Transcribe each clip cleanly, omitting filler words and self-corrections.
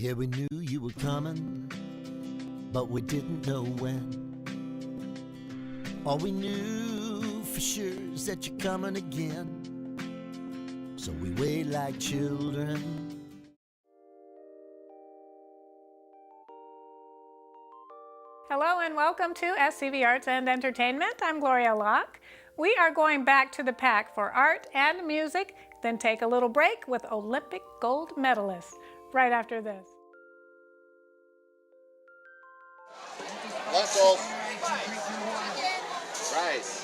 Yeah, we knew you were coming, but we didn't know when. All we knew for sure is that you're coming again. So we wait like children. Hello and welcome to SCV-Arts and Entertainment. I'm Gloria Locke. We are going back to the pack for art and music, then take a little break with Olympic gold medalists right after this. Lentils. Rice.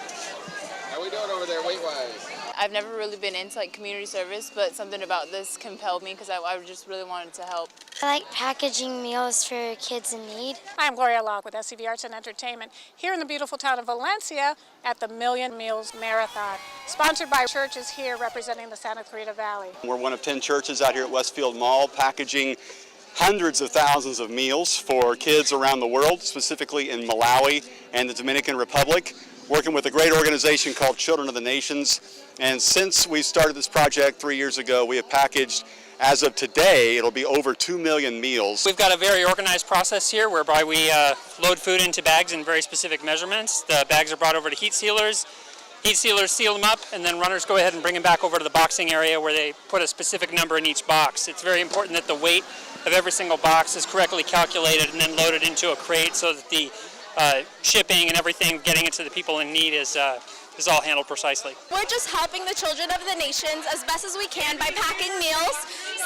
How we doing over there weight-wise? I've never really been into community service, but something about this compelled me because I just really wanted to help. I like packaging meals for kids in need. I'm Gloria Locke with SCV-Arts and Entertainment here in the beautiful town of Valencia at the Million Meals Marathon, sponsored by churches here representing the Santa Clarita Valley. We're one of 10 churches out here at Westfield Mall packaging hundreds of thousands of meals for kids around the world, specifically in Malawi and the Dominican Republic, working with a great organization called Children of the Nations. And since we started this project 3 years ago, we have packaged, as of today, it'll be over 2 million meals. We've got a very organized process here whereby we load food into bags in very specific measurements. The bags are brought over to heat sealers. Heat sealers seal them up, and then runners go ahead and bring them back over to the boxing area where they put a specific number in each box. It's very important that the weight of every single box is correctly calculated and then loaded into a crate so that the shipping and everything getting it to the people in need is all handled precisely. We're just helping the children of the nations as best as we can by packing meals,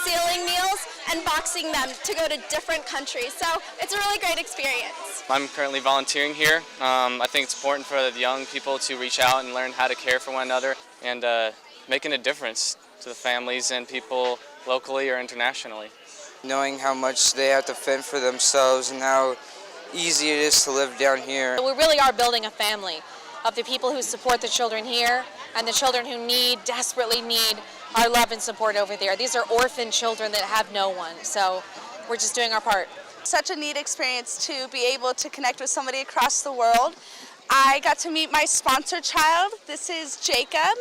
sealing meals, and boxing them to go to different countries. So it's a really great experience. I'm currently volunteering here. I think it's important for the young people to reach out and learn how to care for one another and making a difference to the families and people locally or internationally. Knowing how much they have to fend for themselves and how easy it is to live down here. We really are building a family of the people who support the children here and the children who desperately need our love and support over there. These are orphan children that have no one, so we're just doing our part. Such a neat experience to be able to connect with somebody across the world. I got to meet my sponsor child. This is Jacob.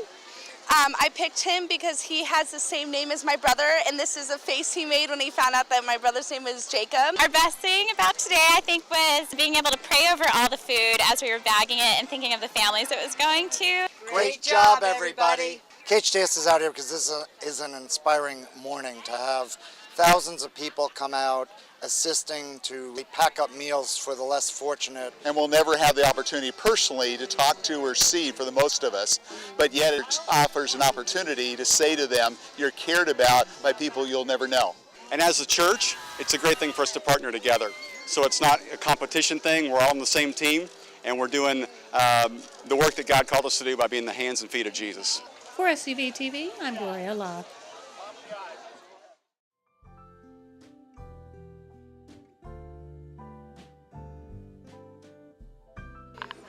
I picked him because he has the same name as my brother, and this is a face he made when he found out that my brother's name was Jacob. Our best thing about today, I think, was being able to pray over all the food as we were bagging it and thinking of the families it was going to. Great job, everybody. KHTS is out here because this is an inspiring morning to have thousands of people come out assisting to pack up meals for the less fortunate. And we'll never have the opportunity personally to talk to or see for the most of us, but yet it offers an opportunity to say to them, you're cared about by people you'll never know. And as a church, it's a great thing for us to partner together. So it's not a competition thing, we're all on the same team, and we're doing the work that God called us to do by being the hands and feet of Jesus. For SCV TV, I'm Gloria Locke.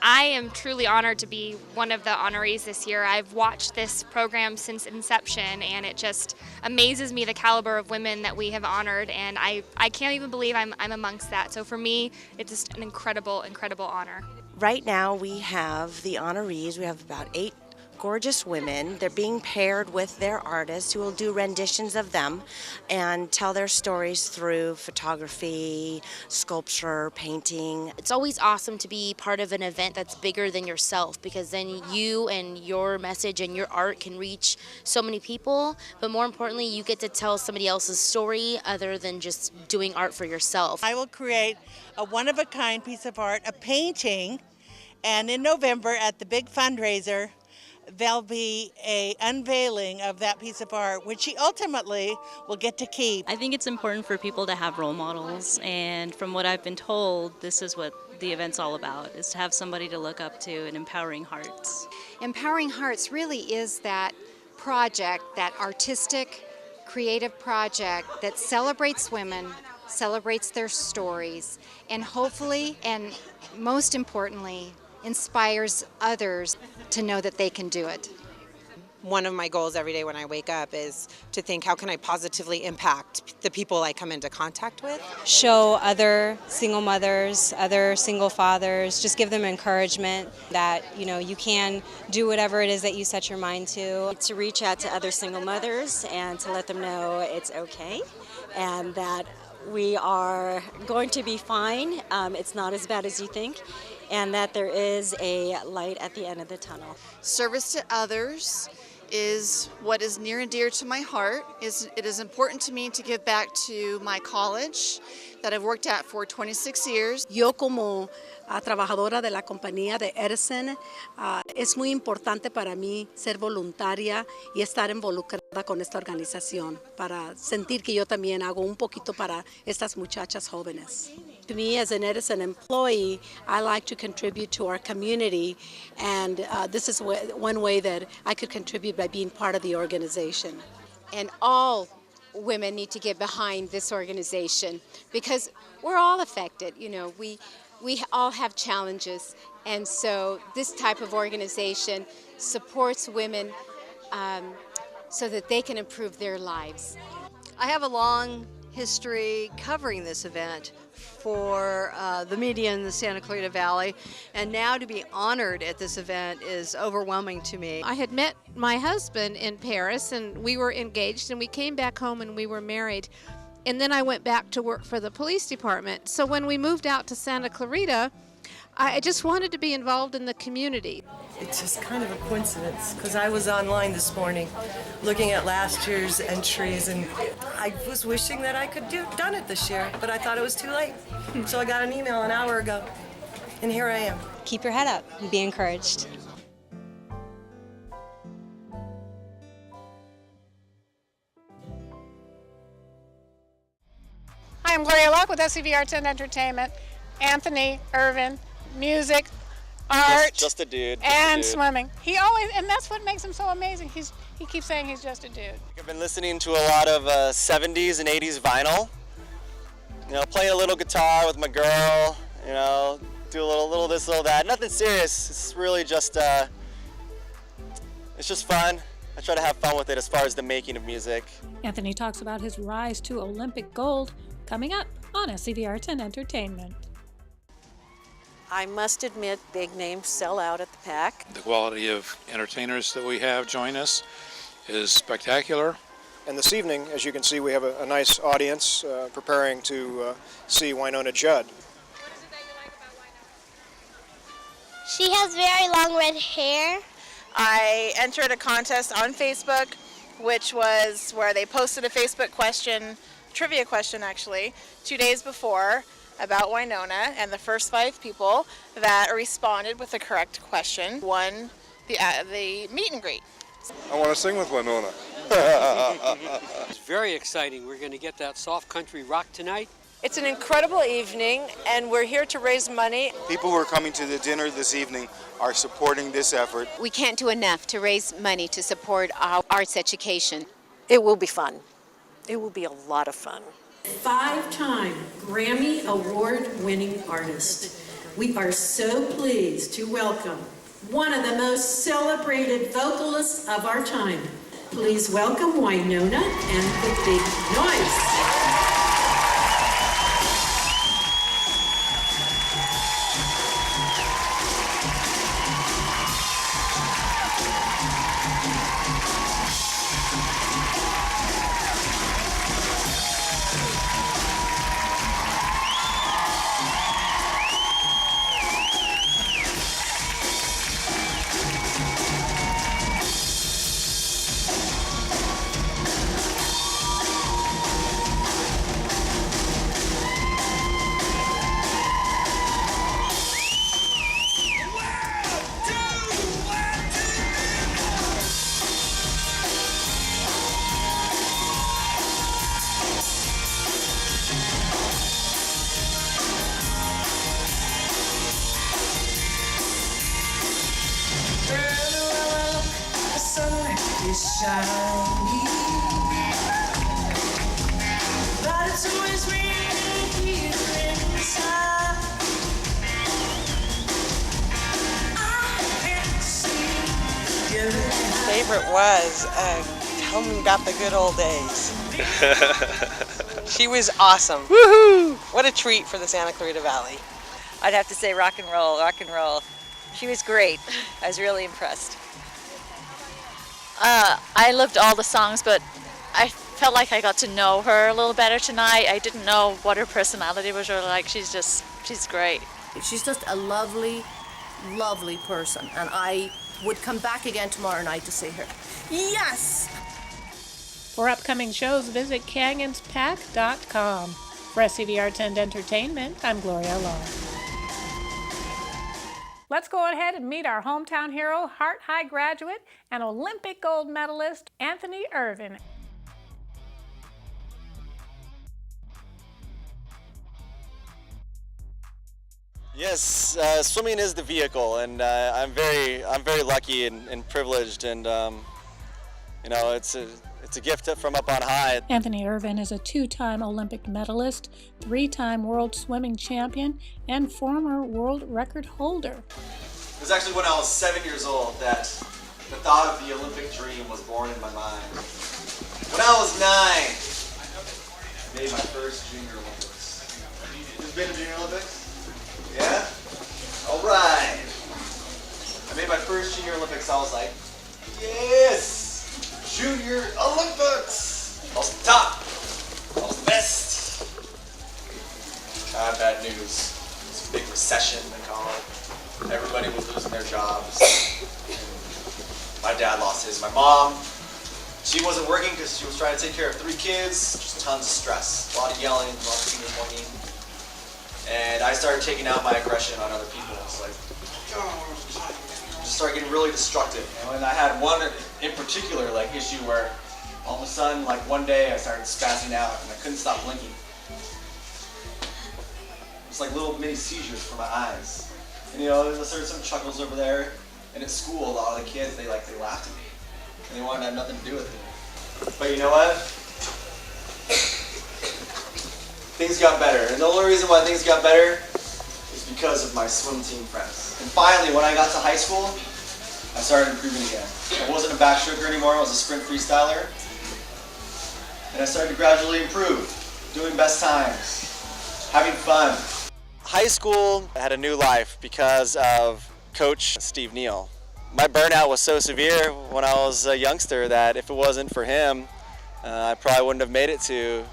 I am truly honored to be one of the honorees this year. I've watched this program since inception, and it just amazes me the caliber of women that we have honored, and I can't even believe I'm amongst that. So for me, it's just an incredible, incredible honor. Right now we have the honorees. We have about 8 gorgeous women. They're being paired with their artists who will do renditions of them and tell their stories through photography, sculpture, painting. It's always awesome to be part of an event that's bigger than yourself, because then you and your message and your art can reach so many people, but more importantly, you get to tell somebody else's story other than just doing art for yourself. I will create a one-of-a-kind piece of art, a painting, and in November at the big fundraiser, there'll be an unveiling of that piece of art, which she ultimately will get to keep. I think it's important for people to have role models, and from what I've been told, this is what the event's all about, is to have somebody to look up to and Empowering Hearts. Empowering Hearts really is that project, that artistic, creative project that celebrates women, celebrates their stories, and hopefully, and most importantly, inspires others to know that they can do it. One of my goals every day when I wake up is to think, how can I positively impact the people I come into contact with? Show other single mothers, other single fathers, just give them encouragement that, you know, you can do whatever it is that you set your mind to. To reach out to other single mothers and to let them know it's okay and that we are going to be fine. It's not as bad as you think, and that there is a light at the end of the tunnel. Service to others is what is near and dear to my heart. It is important to me to give back to my college that I've worked at for 26 years. Yo como trabajadora de la compañía de Ervin, es muy importante para mí ser voluntaria y estar involucrada con esta organización para sentir que yo también hago un poquito para estas muchachas jóvenes. To me, as an Edison employee, I like to contribute to our community, and this is one way that I could contribute by being part of the organization. And all women need to get behind this organization because we're all affected. You know, we all have challenges, and so this type of organization supports women so that they can improve their lives. I have a long history covering this event for the media in the Santa Clarita Valley, and now to be honored at this event is overwhelming to me. I had met my husband in Paris, and we were engaged, and we came back home and we were married. And then I went back to work for the police department. So when we moved out to Santa Clarita, I just wanted to be involved in the community. It's just kind of a coincidence because I was online this morning looking at last year's entries, and I was wishing that I could done it this year, but I thought it was too late. So I got an email an hour ago, and here I am. Keep your head up and be encouraged. Hi, I'm Gloria Locke with SCV-Arts and Entertainment. Anthony, Ervin, music, art, just a dude. and swimming. He always, and that's what makes him so amazing. He keeps saying he's just a dude. I've been listening to a lot of 70s and 80s vinyl. You know, playing a little guitar with my girl. You know, do a little this, little that. Nothing serious. It's really just, it's just fun. I try to have fun with it as far as the making of music. Anthony talks about his rise to Olympic gold coming up on SCV-Arts and Entertainment. I must admit, big names sell out at the PAC. The quality of entertainers that we have join us is spectacular. And this evening, as you can see, we have a nice audience preparing to see Wynonna Judd. She has very long red hair. I entered a contest on Facebook, which was where they posted a Facebook question, trivia question actually, 2 days before about Wynonna, and the first 5 people that responded with the correct question won the meet and greet. I want to sing with Wynonna. It's very exciting. We're going to get that soft country rock tonight. It's an incredible evening, and we're here to raise money. People who are coming to the dinner this evening are supporting this effort. We can't do enough to raise money to support our arts education. It will be fun. It will be a lot of fun. 5-time Grammy Award-winning artist. We are so pleased to welcome one of the most celebrated vocalists of our time. Please welcome Wynonna and the Big Noise. Shiny, but it's always raining here inside. I can't see you. Favorite was tell me about the good old days. She was awesome. Woohoo! What a treat for the Santa Clarita Valley. I'd have to say rock and roll, rock and roll. She was great. I was really impressed. I loved all the songs, but I felt like I got to know her a little better tonight. I didn't know what her personality was really like. She's great. She's just a lovely, lovely person, and I would come back again tomorrow night to see her. Yes! For upcoming shows, visit canyonspack.com. For SCV Arts and Entertainment, I'm Gloria Law. Let's go ahead and meet our hometown hero, Hart High graduate, and Olympic gold medalist, Anthony Ervin. Yes, swimming is the vehicle, and I'm very lucky and privileged, and you know, it's a gift from up on high. Anthony Ervin is a 2-time Olympic medalist, 3-time world swimming champion, and former world record holder. It was actually when I was 7 years old that the thought of the Olympic dream was born in my mind. When I was 9, I made my first Junior Olympics. Who's been to Junior Olympics? Yeah? All right. I made my first Junior Olympics. I was like, yes! Junior Olympics! I was the top. I was the best. I had bad news. It's a big recession, they call it. Everybody was losing their jobs. My dad lost his. My mom, she wasn't working because she was trying to take care of 3 kids. Just tons of stress. A lot of yelling, a lot of finger pointing. And I started taking out my aggression on other people. It's like, just started getting really destructive. And I had one in particular issue where all of a sudden, one day I started spazzing out and I couldn't stop blinking. It's like little mini seizures for my eyes. And you know, there's some chuckles over there. And at school, a lot of the kids, they laughed at me. And they wanted to have nothing to do with me. But you know what? Things got better. And the only reason why things got better is because of my swim team friends. And finally, when I got to high school, I started improving again. I wasn't a backstroker anymore, I was a sprint freestyler. And I started to gradually improve, doing best times, having fun. High school had a new life because of Coach Steve Neal. My burnout was so severe when I was a youngster that if it wasn't for him, I probably wouldn't have made it to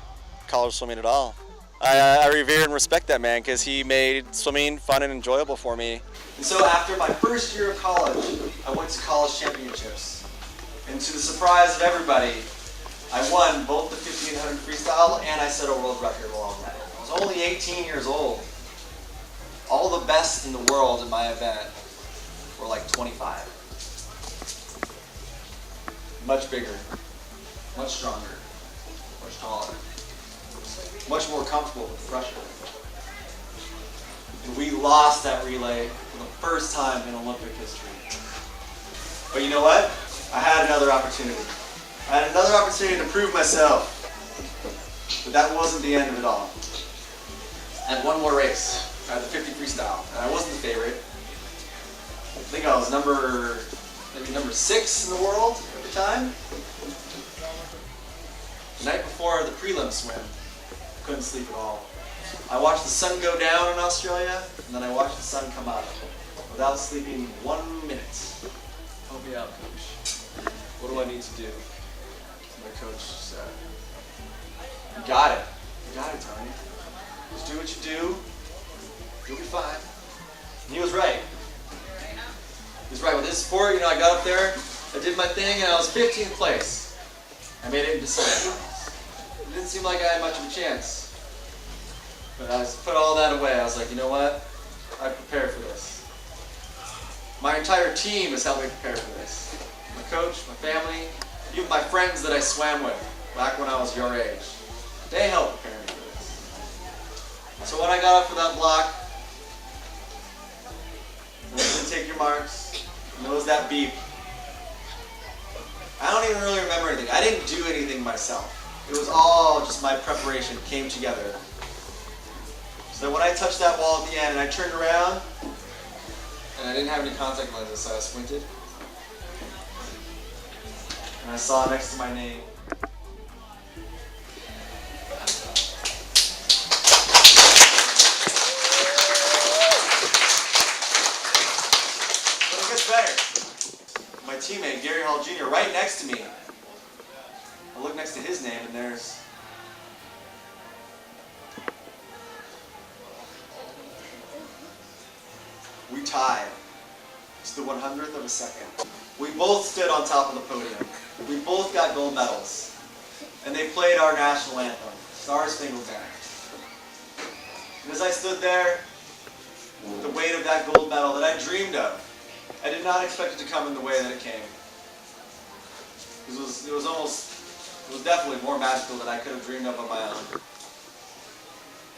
college swimming at all. I revere and respect that man because he made swimming fun and enjoyable for me. And so after my first year of college, I went to college championships. And to the surprise of everybody, I won both the 1500 freestyle and I set a world record along that. I was only 18 years old. All the best in the world in my event were 25. Much bigger, much stronger, much taller. Much more comfortable with pressure. And we lost that relay for the first time in Olympic history. But you know what? I had another opportunity. I had another opportunity to prove myself. But that wasn't the end of it all. I had one more race. I had the 50 freestyle, and I wasn't the favorite. I think I was maybe number 6 in the world at the time. The night before the prelim swim, couldn't sleep at all. I watched the sun go down in Australia, and then I watched the sun come up without sleeping 1 minute. Help me out, coach. What do I need to do? My coach said, you got it. You got it, Tony. Just do what you do. You'll be fine. And he was right. He was right. With his sport, I got up there, I did my thing, and I was 15th place. I made it into second. It didn't seem like I had much of a chance. But I put all that away. I was like, you know what? I prepared for this. My entire team has helped me prepare for this. My coach, my family, even my friends that I swam with back when I was your age. They helped prepare me for this. So when I got up for that block, and you didn't take your marks, and there was that beep. I don't even really remember anything. I didn't do anything myself. It was all just my preparation came together. So when I touched that wall at the end and I turned around, and I didn't have any contact lenses, so I squinted. And I saw next to my name, but it gets better. My teammate, Gary Hall Jr., right next to me. I look next to his name and there's... We tied. It's the 100th of a second. We both stood on top of the podium. We both got gold medals. And they played our national anthem, Star Spangled Banner. And as I stood there, the weight of that gold medal that I dreamed of, I did not expect it to come in the way that it came. It was definitely more magical than I could have dreamed of on my own.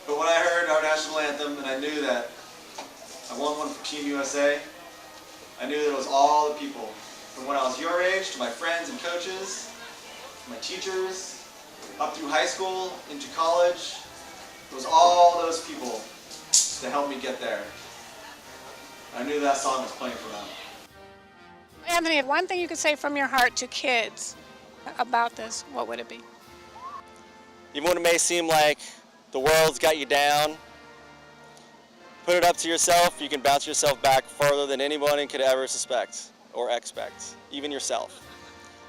But when I heard our national anthem and I knew that I won one for Team USA, I knew that it was all the people, from when I was your age to my friends and coaches, to my teachers, up through high school, into college. It was all those people to help me get there. I knew that song was playing for them. Anthony, one thing you could say from your heart to kids about this, what would it be? Even when it may seem like the world's got you down, put it up to yourself, you can bounce yourself back further than anyone could ever suspect or expect, even yourself.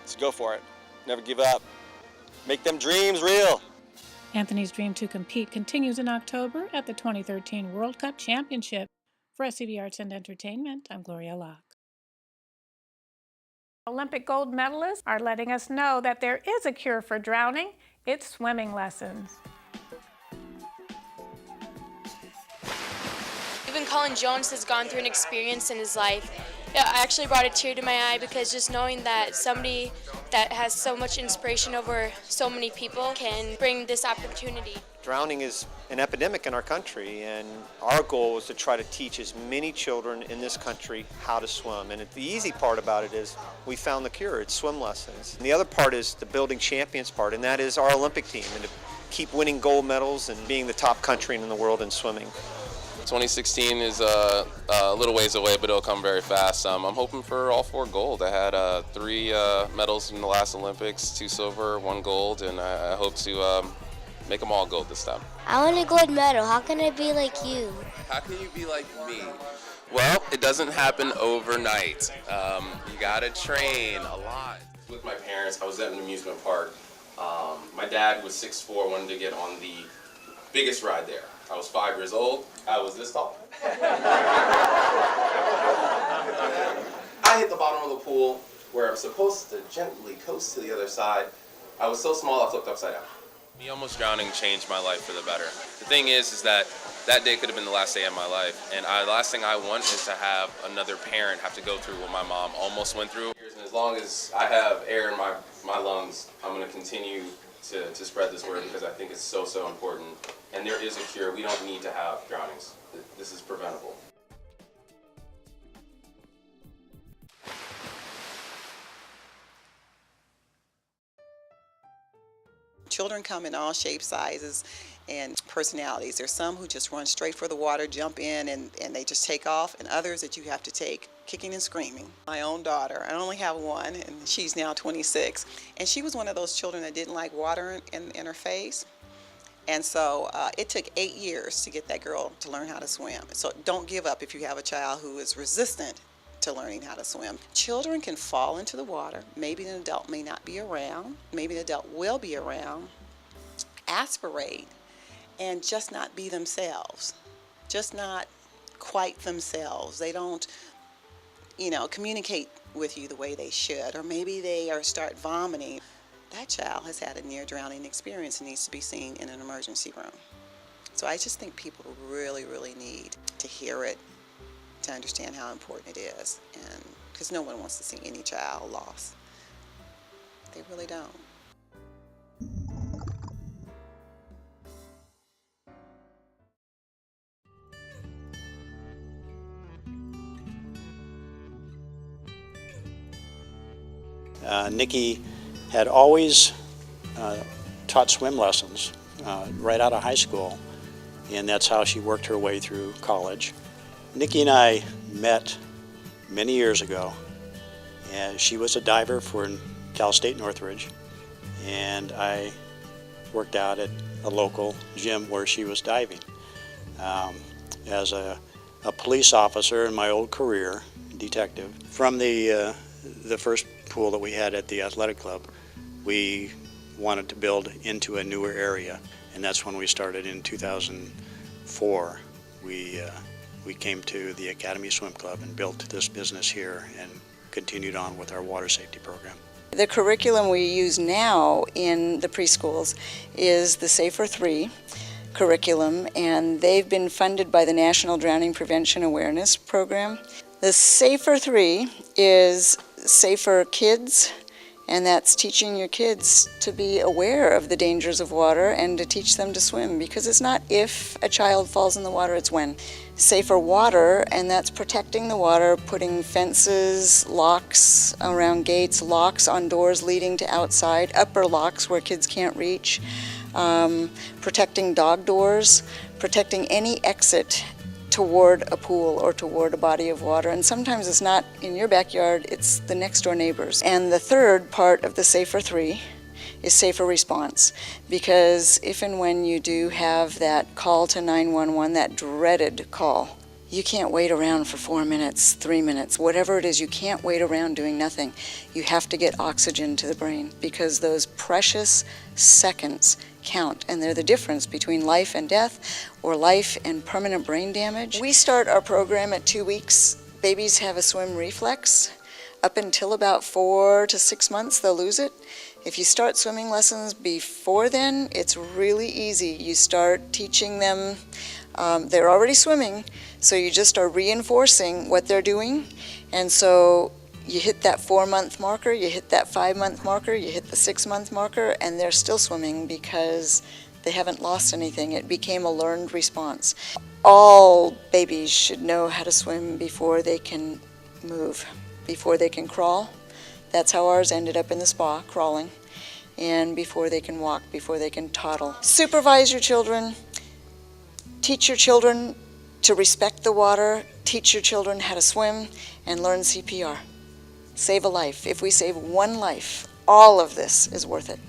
So go for it. Never give up. Make them dreams real. Anthony's dream to compete continues in October at the 2013 World Cup Championship. For SCV-Arts and Entertainment, I'm Gloria Locke. Olympic gold medalists are letting us know that there is a cure for drowning. It's swimming lessons. Even Cullen Jones has gone through an experience in his life. It actually brought a tear to my eye because just knowing that somebody that has so much inspiration over so many people can bring this opportunity. Drowning is an epidemic in our country, and our goal is to try to teach as many children in this country how to swim. And the easy part about it is we found the cure. It's swim lessons. And the other part is the building champions part, and that is our Olympic team, and to keep winning gold medals and being the top country in the world in swimming. 2016 is a little ways away, but it'll come very fast. I'm hoping for all 4 gold. I had 3 medals in the last Olympics, 2 silver, 1 gold, and I hope to make them all gold this time. I want a gold medal. How can I be like you? How can you be like me? Well, it doesn't happen overnight. You gotta train a lot. With my parents, I was at an amusement park. My dad was 6'4", wanted to get on the biggest ride there. I was 5 years old. I was this tall. I hit the bottom of the pool where I'm supposed to gently coast to the other side. I was so small I flipped upside down. Me almost drowning changed my life for the better. The thing is that day could have been the last day of my life, and the last thing I want is to have another parent have to go through what my mom almost went through. And as long as I have air in my lungs, I'm going to continue to spread this word because I think it's so important. And there is a cure. We don't need to have drownings. This is preventable. Children come in all shapes, sizes, and personalities. There's some who just run straight for the water, jump in, and they just take off, and others that you have to take kicking and screaming. My own daughter, I only have one, and she's now 26, and she was one of those children that didn't like water in her face. And so it took 8 years to get that girl to learn how to swim. So don't give up if you have a child who is resistant to learning how to swim. Children can fall into the water. Maybe an adult may not be around. Maybe an adult will be around. Aspirate and just not be themselves. Just not quite themselves. They don't, communicate with you the way they should. Or maybe they start vomiting. That child has had a near drowning experience and needs to be seen in an emergency room. So I just think people really, really need to hear it, to understand how important it is, and because no one wants to see any child lost. They really don't. Nikki had always taught swim lessons right out of high school, and that's how she worked her way through college. Nikki and I met many years ago, and she was a diver for Cal State Northridge, and I worked out at a local gym where she was diving. As a police officer in my old career, detective, from the first pool that we had at the athletic club, we wanted to build into a newer area, and that's when we started in 2004. We came to the Academy Swim Club and built this business here and continued on with our water safety program. The curriculum we use now in the preschools is the Safer 3 curriculum, and they've been funded by the National Drowning Prevention Awareness Program. The Safer 3 is Safer Kids, and that's teaching your kids to be aware of the dangers of water and to teach them to swim, because it's not if a child falls in the water, it's when. Safer Water, and that's protecting the water, putting fences, locks around gates, locks on doors leading to outside, upper locks where kids can't reach, protecting dog doors, protecting any exit toward a pool or toward a body of water. And sometimes it's not in your backyard, it's the next door neighbors. And the third part of the Safer 3 is Safer Response, because if and when you do have that call to 911, that dreaded call, you can't wait around for 4 minutes, 3 minutes, whatever it is. You can't wait around doing nothing. You have to get oxygen to the brain, because those precious seconds count, and they're the difference between life and death or life and permanent brain damage. We start our program at 2 weeks. Babies have a swim reflex. Up until about 4 to 6 months, they'll lose it. If you start swimming lessons before then, it's really easy. You start teaching them, they're already swimming, so you just are reinforcing what they're doing. And so you hit that 4-month marker, you hit that 5-month marker, you hit the 6-month marker, and they're still swimming because they haven't lost anything. It became a learned response. All babies should know how to swim before they can move, before they can crawl. That's how ours ended up in the spa, crawling. And before they can walk, before they can toddle. Supervise your children. Teach your children to respect the water. Teach your children how to swim and learn CPR. Save a life. If we save one life, all of this is worth it.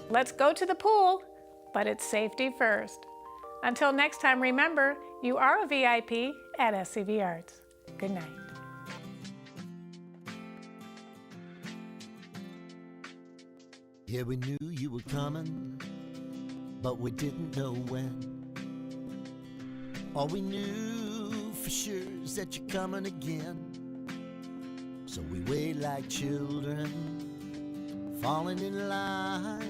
Let's go to the pool, but it's safety first. Until next time, remember, you are a VIP at SCV-Arts. Good night. Yeah, we knew you were coming, but we didn't know when. All we knew for sure is that you're coming again. So we wait like children, falling in line.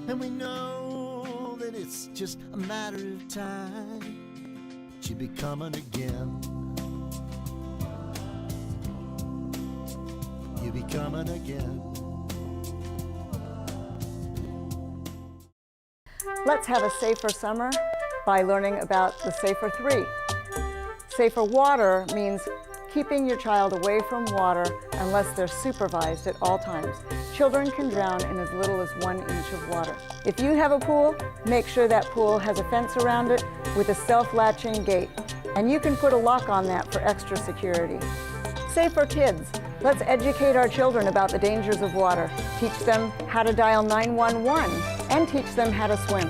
And we know that it's just a matter of time. You'll be coming again. You'll be coming again. Let's have a safer summer by learning about the Safer 3. Safer water means keeping your child away from water unless they're supervised at all times. Children can drown in as little as 1 inch of water. If you have a pool, make sure that pool has a fence around it with a self-latching gate. And you can put a lock on that for extra security. Safer kids. Let's educate our children about the dangers of water. Teach them how to dial 911 and teach them how to swim.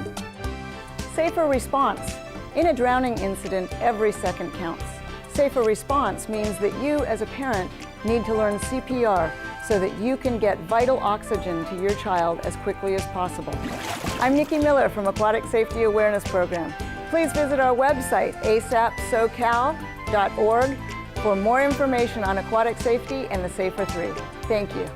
Safer response. In a drowning incident, every second counts. Safer response means that you, as a parent, need to learn CPR so that you can get vital oxygen to your child as quickly as possible. I'm Nikki Miller from Aquatic Safety Awareness Program. Please visit our website, asapsocal.org, for more information on aquatic safety and the Safer 3. Thank you.